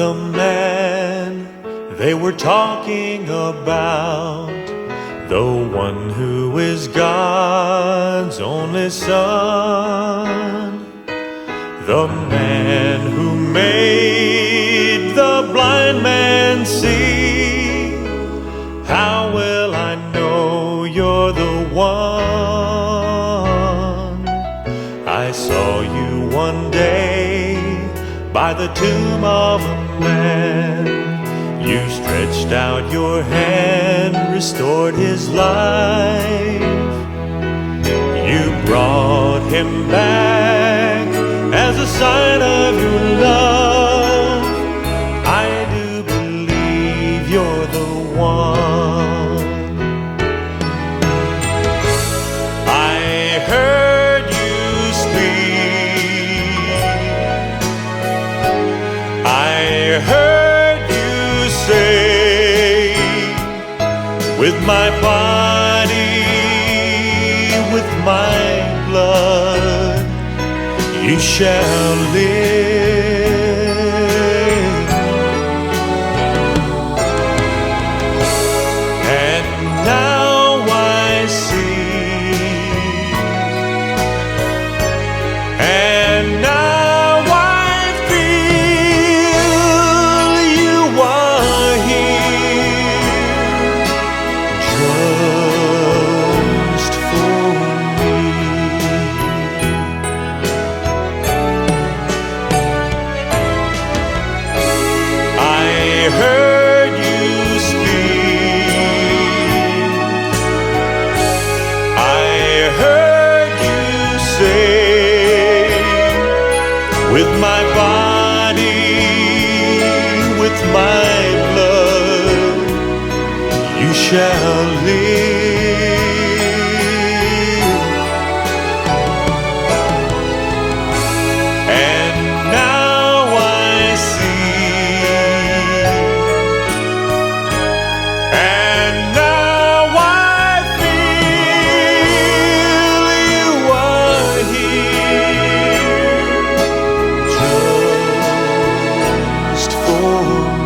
the man they were talking about, the one who is God's only Son, the man who made the blind man see. How will I know you're the one? I saw you one day by the tomb of a man. You stretched out your hand, restored his life. You brought him back as a sign of your love. I do believe you're the one. I heard you speak. I heard you say, with my body, with my blood, you shall live. And now I see, and now I feel you are here just for me. I heard you speak. I heard you say, with my body, with my blood, you shall live. And now I see, and now I feel you are here just for me.